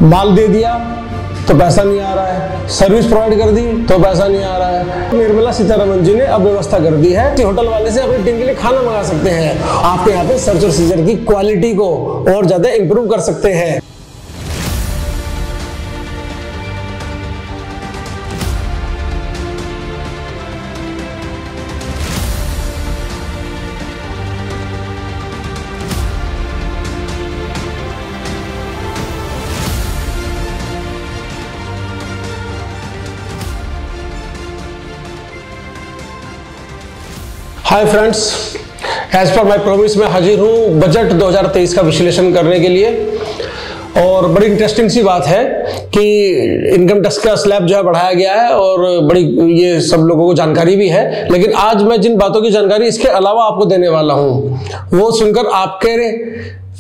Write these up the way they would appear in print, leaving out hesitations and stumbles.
माल दे दिया तो पैसा नहीं आ रहा है, सर्विस प्रोवाइड कर दी तो पैसा नहीं आ रहा है। निर्मला सीतारमण जी ने अब व्यवस्था कर दी है कि होटल वाले से अपनी टीम के लिए खाना मंगा सकते हैं। आपके यहाँ पे सर्च और सीजर की क्वालिटी को और ज्यादा इंप्रूव कर सकते हैं। Hi friends, as per my promise मैं हाजिर हूँ बजट 2023 का विश्लेषण करने के लिए। और बड़ी इंटरेस्टिंग सी बात है कि इनकम टैक्स का स्लैब जो है बढ़ाया गया है और बड़ी ये सब लोगों को जानकारी भी है। लेकिन आज मैं जिन बातों की जानकारी इसके अलावा आपको देने वाला हूँ वो सुनकर आपके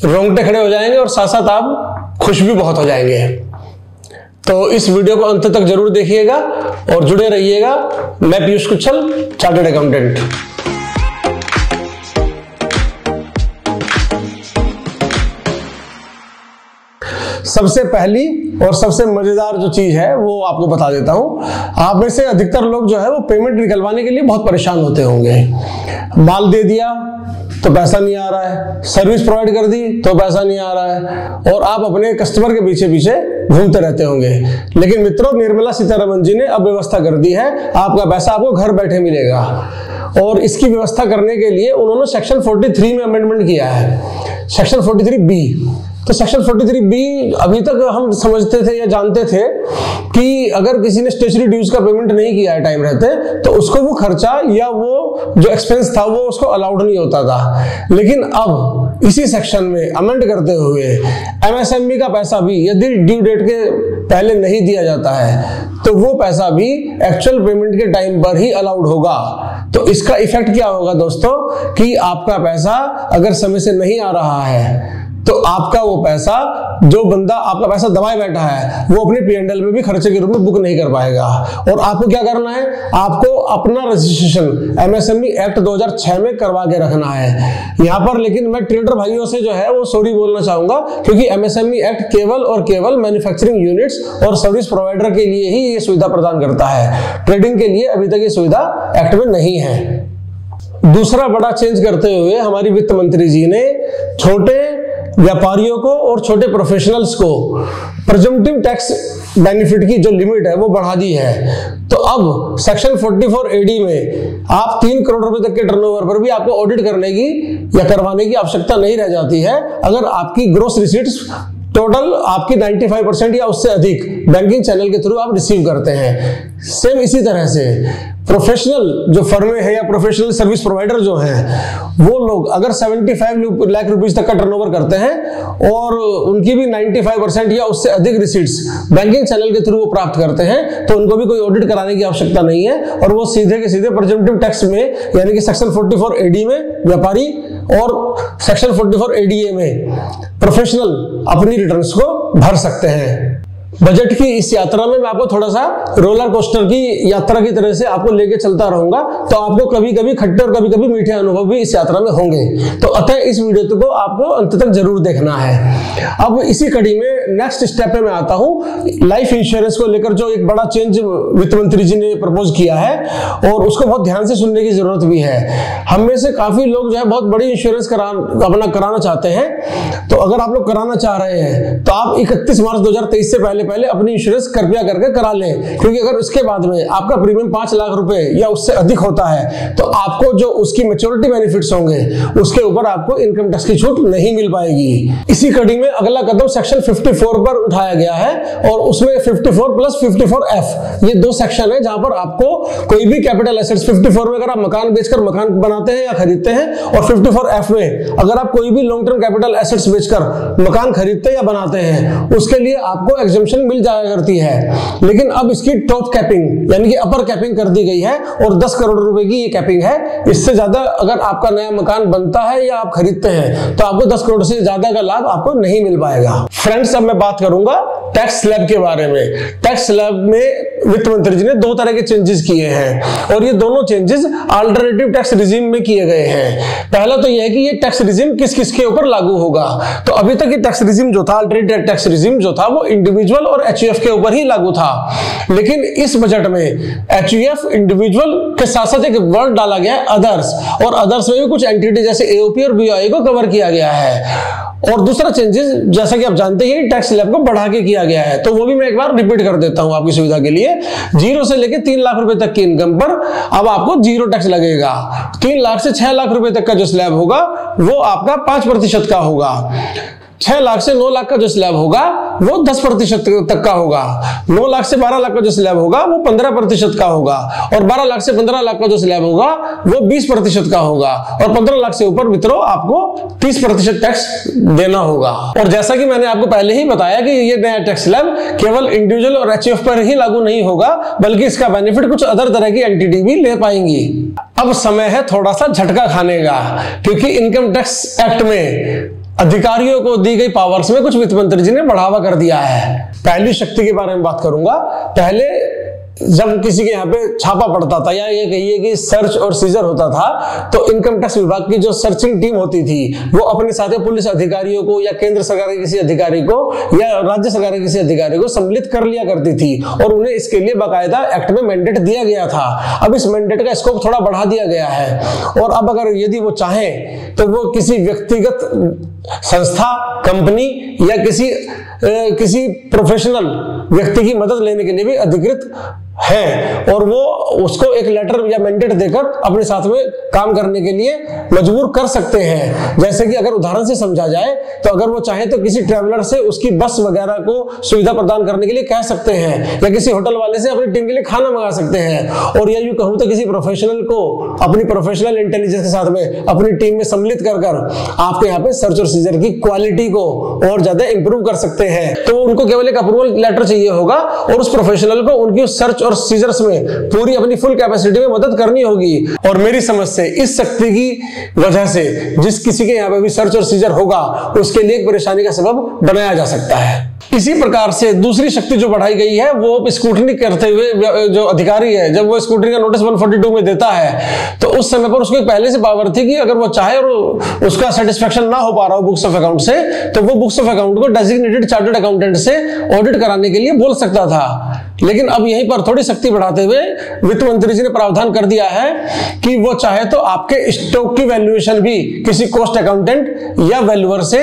रोंगटे खड़े हो जाएंगे और साथ साथ आप खुश भी बहुत हो जाएंगे। तो इस वीडियो को अंत तक जरूर देखिएगा और जुड़े रहिएगा। मैं पीयूष कुच्छल, चार्टर्ड अकाउंटेंट। सबसे पहली और सबसे मजेदार जो चीज है वो आपको बता देता हूं। आप में से अधिकतर लोग जो है वो पेमेंट निकलवाने के लिए बहुत परेशान होते होंगे। माल दे दिया तो पैसा नहीं आ रहा है, सर्विस प्रोवाइड कर दी तो पैसा नहीं आ रहा है और आप अपने कस्टमर के पीछे पीछे घूमते रहते होंगे। लेकिन मित्रों, निर्मला सीतारमण जी ने अब व्यवस्था कर दी है, आपका पैसा आपको घर बैठे मिलेगा। और इसकी व्यवस्था करने के लिए उन्होंने सेक्शन 43 में अमेंडमेंट किया है, सेक्शन 43B। तो सेक्शन 43B अभी तक हम समझते थे या जानते थे कि अगर किसी ने स्टेशनरी ड्यूज का पेमेंट नहीं किया है टाइम रहते तो उसको वो खर्चा या वो जो एक्सपेंस था वो उसको अलाउड नहीं होता था। लेकिन अब इसी सेक्शन में अमेंड करते हुए एमएसएमई का पैसा भी यदि ड्यू डेट के पहले नहीं दिया जाता है तो वो पैसा भी एक्चुअल पेमेंट के टाइम पर ही अलाउड होगा। तो इसका इफेक्ट क्या होगा दोस्तों कि आपका पैसा अगर समय से नहीं आ रहा है तो आपका वो पैसा, जो बंदा आपका पैसा दबाए बैठा है, वो अपने P&L में भी खर्चे के रूप में बुक नहीं कर पाएगा। और आपको क्या करना है, आपको अपना रजिस्ट्रेशन एमएसएमई एक्ट 2006 में करवा के रखना है यहाँ पर। लेकिन मैं ट्रेडर भाइयों से जो है वो सॉरी बोलना चाहूंगा, क्योंकि एमएसएमई एक्ट केवल और केवल मैन्युफैक्चरिंग यूनिट्स और सर्विस प्रोवाइडर के लिए ही ये सुविधा प्रदान करता है। ट्रेडिंग के लिए अभी तक ये सुविधा एक्ट में नहीं है। दूसरा बड़ा चेंज करते हुए हमारी वित्त मंत्री जी ने छोटे व्यापारियों को और छोटे प्रोफेशनल्स को प्रिजम्पटिव टैक्स बेनिफिट की जो लिमिट है वो बढ़ा दी है। तो अब सेक्शन 44AD में आप 3 करोड़ रुपए तक के टर्नओवर पर भी आपको ऑडिट करने की या करवाने की आवश्यकता नहीं रह जाती है, अगर आपकी ग्रॉस रिसीट्स टोटल आपकी 95% या उससे अधिक बैंकिंग चैनल के थ्रू आप रिसीव करते हैं। सेम इसी तरह से प्रोफेशनल जो फर्में हैं या प्रोफेशनल सर्विस प्रोवाइडर जो हैं वो लोग अगर 75 लाख रुपीस तक का टर्नओवर करते हैं और उनकी भी 95% या उससे अधिक रिसीट्स बैंकिंग चैनल के थ्रू वो प्राप्त करते हैं तो उनको भी कोई ऑडिट कराने की आवश्यकता नहीं है और वो सीधे के सीधे प्रिजम्पटिव टैक्स में यानी कि सेक्शन 44AD में व्यापारी और सेक्शन 44ADA में प्रोफेशनल अपनी रिटर्न्स को भर सकते हैं। बजट की इस यात्रा में मैं आपको थोड़ा सा रोलर कोस्टर की यात्रा की तरह से आपको लेके चलता रहूंगा, तो आपको कभी कभी खट्टे और कभी कभी मीठे अनुभव भी इस यात्रा में होंगे। तो अतः इस वीडियो को आपको अंत तक जरूर देखना है। अब इसी कड़ी में नेक्स्ट स्टेप पे मैं आता हूं, लाइफ इंश्योरेंस को लेकर जो एक बड़ा चेंज वित्त मंत्री जी ने प्रपोज किया है और उसको बहुत ध्यान से सुनने की जरूरत भी है। हम में से काफी लोग जो है बहुत बड़ी इंश्योरेंस अपना कराना चाहते हैं। तो अगर आप लोग कराना चाह रहे हैं तो आप 31 मार्च 2023 से पहले अपनी इंश्योरेंस कृपया करके करा लें, क्योंकि अगर उसके बाद में आपका प्रीमियम 5 लाख रुपए या उससे अधिक होता है तो आपको जो उसकी मैच्योरिटी बेनिफिट्स होंगे उसके ऊपर आपको इनकम टैक्स की छूट नहीं मिल पाएगी। इसी कड़ी में अगला कदम सेक्शन 54 पर उठाया गया है और उसमें 54 प्लस 54F ये 2 सेक्शन है जहां पर आपको कोई भी कैपिटल एसेट्स 54 में अगर आप मकान बेचकर मकान बनाते हैं या खरीदते हैं और 54F में अगर आप कोई भी लॉन्ग टर्म कैपिटल एसेट्स बेचकर मकान खरीदते या बनाते हैं उसके लिए आपको एग्जम्पशन रिलैक्सेशन मिल जाया करती है, लेकिन अब इसकी टॉप कैपिंग यानी कि अपर कैपिंग कर दी गई है और 10 करोड़ रुपए की ये कैपिंग है। इससे ज्यादा अगर आपका नया मकान बनता है या आप खरीदते हैं तो आपको 10 करोड़ से ज्यादा का लाभ आपको नहीं मिल पाएगा। फ्रेंड्स, अब मैं बात करूंगा टैक्स स्लैब के बारे में। टैक्स स्लैब में वित्त मंत्री जी ने 2 तरह के चेंजेस किए हैं और ये दोनों चेंजेस अल्टरनेटिव टैक्स रिजीम में किए गए हैं। पहला तो यह है कि ये टैक्स रिजीम किस किस के ऊपर लागू होगा। तो अभी तक ये टैक्स रिजीम जो था, अल्टरनेटिव टैक्स रिजीम जो था, वो इंडिविजुअल और एचयूएफ के ऊपर ही लागू था, लेकिन इस बजट में एचयूएफ इंडिविजुअल के साथ साथ एक वर्ड डाला गया है अदर्स, और अदर्स में भी कुछ एंटिटी जैसे एओपी और बीआई को कवर किया गया है। और दूसरा चेंजेस जैसा कि आप जानते हैं टैक्स स्लैब को बढ़ा के किया गया है, तो वो भी मैं एक बार रिपीट कर देता हूं आपकी सुविधा के लिए। 0 से लेकर 3 लाख रुपए तक की इनकम पर अब आपको 0 टैक्स लगेगा। 3 लाख से 6 लाख रुपए तक का जो स्लैब होगा वो आपका 5% का होगा। 6 लाख से 9 लाख का जो स्लैब होगा वो 10% तक का होगा। 9 लाख से 12 लाख का जो स्लैब होगा वो 15% का होगा, और 12 लाख से 15 लाख का जो स्लैब होगा वो 20% का होगा, और 15 लाख से ऊपर मित्रों आपको 30% टैक्स देना होगा। और जैसा कि मैंने आपको पहले ही बताया कि ये नया टैक्स स्लैब केवल इंडिविजुअल और एचयूएफ पर ही लागू नहीं होगा, बल्कि इसका बेनिफिट कुछ अदर तरह की एंटिटी भी ले पाएंगी। अब समय है थोड़ा सा झटका खाने का, क्योंकि इनकम टैक्स एक्ट में अधिकारियों को दी गई पावर्स में कुछ वित्त मंत्री जी ने बढ़ावा कर दिया है। पहली शक्ति के बारे में बात करूंगा। पहले जब किसी के यहाँ पे छापा पड़ता था या ये कहिए कि सर्च और सीजर होता था, तो इनकम टैक्स विभाग की जो सर्चिंग टीम होती थी वो अपने साथ पुलिस अधिकारियों को या केंद्र सरकार के किसी अधिकारी को या राज्य सरकार के किसी अधिकारी को सम्मिलित कर लिया करती थी, और उन्हें इसके लिए बाकायदा एक्ट में मैंडेट दिया गया था। अब इस मैंडेट का स्कोप थोड़ा बढ़ा दिया गया है, और अब अगर यदि वो चाहे तो वो किसी व्यक्तिगत संस्था, कंपनी या किसी प्रोफेशनल व्यक्ति की मदद लेने के लिए भी अधिकृत है, और वो उसको एक लेटर या मैंडेट देकर अपने साथ में काम करने के लिए मजबूर कर सकते हैं। जैसे कि अगर उदाहरण से समझा जाए तो अगर वो चाहे तो किसी ट्रैवलर से उसकी बस वगैरह को सुविधा प्रदान करने के लिए कह सकते हैं, या किसी होटल वाले से अपनी टीम के लिए खाना मंगा सकते हैं, और या यूं कहूं तो किसी प्रोफेशनल को अपनी प्रोफेशनल इंटेलिजेंस के साथ में अपनी टीम में सम्मिलित कर आपके यहाँ पे सर्च और सीजर की क्वालिटी को और ज्यादा इंप्रूव कर सकते हैं। तो उनको केवल एक अप्रूवल लेटर चाहिए होगा, और उस प्रोफेशनल को उनकी सर्च और सीजर्स में पूरी अपनी फुल कैपेसिटी में मदद करनी होगी। और मेरी समझ से इस शक्ति की वजह से जिस किसी के यहाँ पे भी सर्च और सीजर होगा उसके लिए एक परेशानी का सबब बनाया जा सकता है। इसी प्रकार से दूसरी शक्ति जो बढ़ाई गई है वो स्क्रूटनी करते हुए जो अधिकारी है, जब वो स्क्रूटनी का नोटिस 142 में देता है तो उस समय पर उसको पहले से पावर थी कि अगर वो चाहे और उसका सेटिस्फेक्शन ना हो पा रहा हो बुक्स ऑफ अकाउंट से, तो वो बुक्स ऑफ अकाउंट को डेजिग्नेटेड चार्टर्ड अकाउंटेंट से ऑडिट कराने के लिए बोल सकता था। लेकिन अब यहीं पर थोड़ी शक्ति बढ़ाते हुए वित्त मंत्री जी ने प्रावधान कर दिया है कि वो चाहे तो आपके स्टॉक की वैल्यूएशन भी किसी कॉस्ट अकाउंटेंट या वैल्यूअर से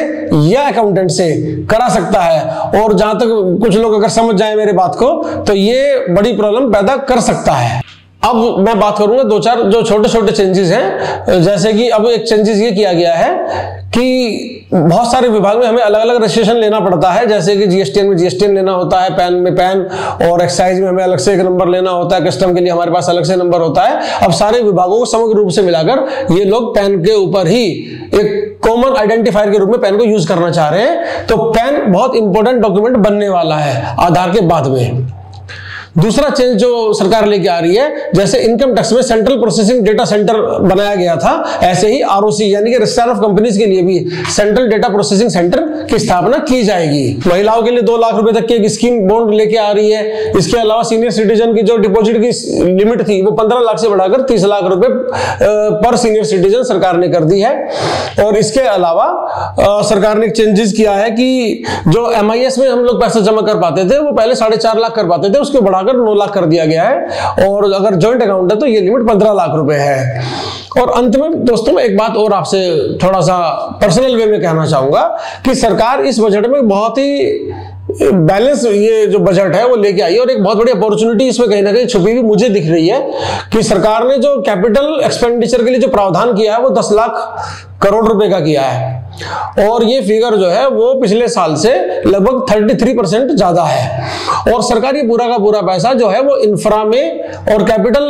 या अकाउंटेंट से करा सकता है। और जहां तक कुछ लोग अगर समझ जाए मेरे बात को तो ये बड़ी प्रॉब्लम पैदा कर सकता है। अब मैं बात करूंगा 2-4 जो छोटे छोटे चेंजेस हैं। जैसे कि अब एक चेंजेस ये किया गया है कि बहुत सारे विभाग में हमें अलग अलग रजिस्ट्रेशन लेना पड़ता है। जैसे कि जीएसटीएन में जीएसटीएन लेना होता है, पैन में पैन, और एक्साइज में हमें अलग से एक नंबर लेना होता है, कस्टम के लिए हमारे पास अलग से नंबर होता है। अब सारे विभागों को समग्र रूप से मिलाकर ये लोग पैन के ऊपर ही एक कॉमन आइडेंटिफायर के रूप में पैन को यूज करना चाह रहे हैं। तो पैन बहुत इंपॉर्टेंट डॉक्यूमेंट बनने वाला है आधार के बाद में। दूसरा चेंज जो सरकार लेके आ रही है, जैसे इनकम टैक्स में सेंट्रल प्रोसेसिंग डेटा सेंटर बनाया गया था, ऐसे ही आरओसी यानी कि रजिस्ट्रार ऑफ कंपनीज के लिए भी सेंट्रल डेटा प्रोसेसिंग सेंटर की स्थापना की जाएगी। महिलाओं के लिए 2 लाख रुपए तक की एक स्कीम बॉन्ड लेके आ रही है। इसके अलावा सीनियर सिटीजन की जो डिपॉजिट की लिमिट थी वो 15 लाख से बढ़ाकर 30 लाख रुपए पर सीनियर सिटीजन सरकार ने कर दी है। और इसके अलावा सरकार ने एक चेंजेस किया है कि जो MIS में हम लोग पैसा जमा कर पाते थे वो पहले 4.5 लाख कर पाते थे, उसके बढ़ाकर 9 लाख कर दिया गया है। और अगर जॉइंट अकाउंट है तो ये लिमिट 15 लाख रुपए है। और अंत में दोस्तों मैं एक बात और आपसे थोड़ा सा पर्सनल वे में कहना चाहूंगा कि सरकार इस बजट में बहुत ही बैलेंस ये जो बजट है वो लेके आई है, और एक बहुत बड़ी अपॉर्चुनिटी इसमें कहीं ना कहीं छुपी हुई मुझे दिख रही है कि सरकार ने जो कैपिटल एक्सपेंडिचर के लिए जो प्रावधान किया है वो 10 लाख करोड़ रुपए का किया है। और ये फिगर जो है वो पिछले साल से लगभग 33% ज्यादा है। और सरकार ये पूरा का पूरा पैसा जो है वो इंफ्रा में और कैपिटल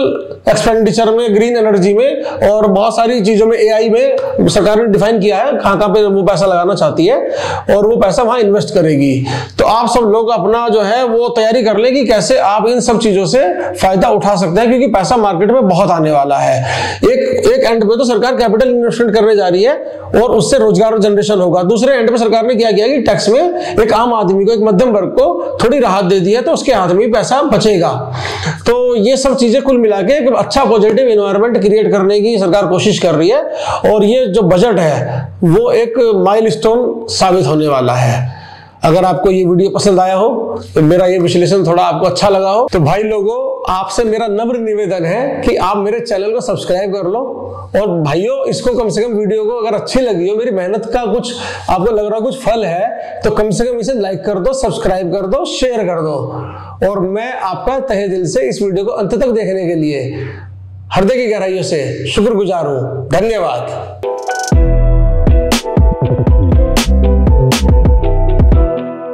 एक्सपेंडिचर में, ग्रीन एनर्जी में और बहुत सारी चीजों में, एआई में सरकार ने डिफाइन किया है कहां कहां पे वो पैसा लगाना चाहती है और वो पैसा वहां इन्वेस्ट करेगी। तो आप सब लोग अपना जो है वो तैयारी कर लें कि कैसे आप इन सब चीजों से फायदा उठा सकते हैं, क्योंकि पैसा मार्केट में बहुत आने वाला है। एक एंड पे तो सरकार कैपिटल इन्वेस्टमेंट करने जा रही है और उससे रोजगार जनरेशन होगा। दूसरे एंड पे सरकार ने क्या किया कि टैक्स में एक आम आदमी को, एक मध्यम वर्ग को थोड़ी राहत दे दी है, तो उसके हाथ में भी पैसा बचेगा। तो ये सब चीजें कुल मिला के एक अच्छा पॉजिटिव एनवायरनमेंट क्रिएट करने की सरकार कोशिश कर रही है और ये जो बजट है वो एक माइलस्टोन साबित होने वाला है। अगर आपको ये वीडियो पसंद आया हो, तो मेरा ये विश्लेषण थोड़ा आपको अच्छा लगा हो, तो भाई लोगों आपसे मेरा नम्र निवेदन है कि आप मेरे चैनल को सब्सक्राइब कर लो। और भाइयों इसको कम से कम वीडियो को अगर अच्छी लगी हो, मेरी मेहनत का कुछ आपको लग रहा कुछ फल है, तो कम से कम इसे लाइक कर दो, सब्सक्राइब कर दो, शेयर कर दो। और मैं आपका तहे दिल से इस वीडियो को अंत तक देखने के लिए हृदय की गहराइयों से शुक्रगुजार हूं। धन्यवाद।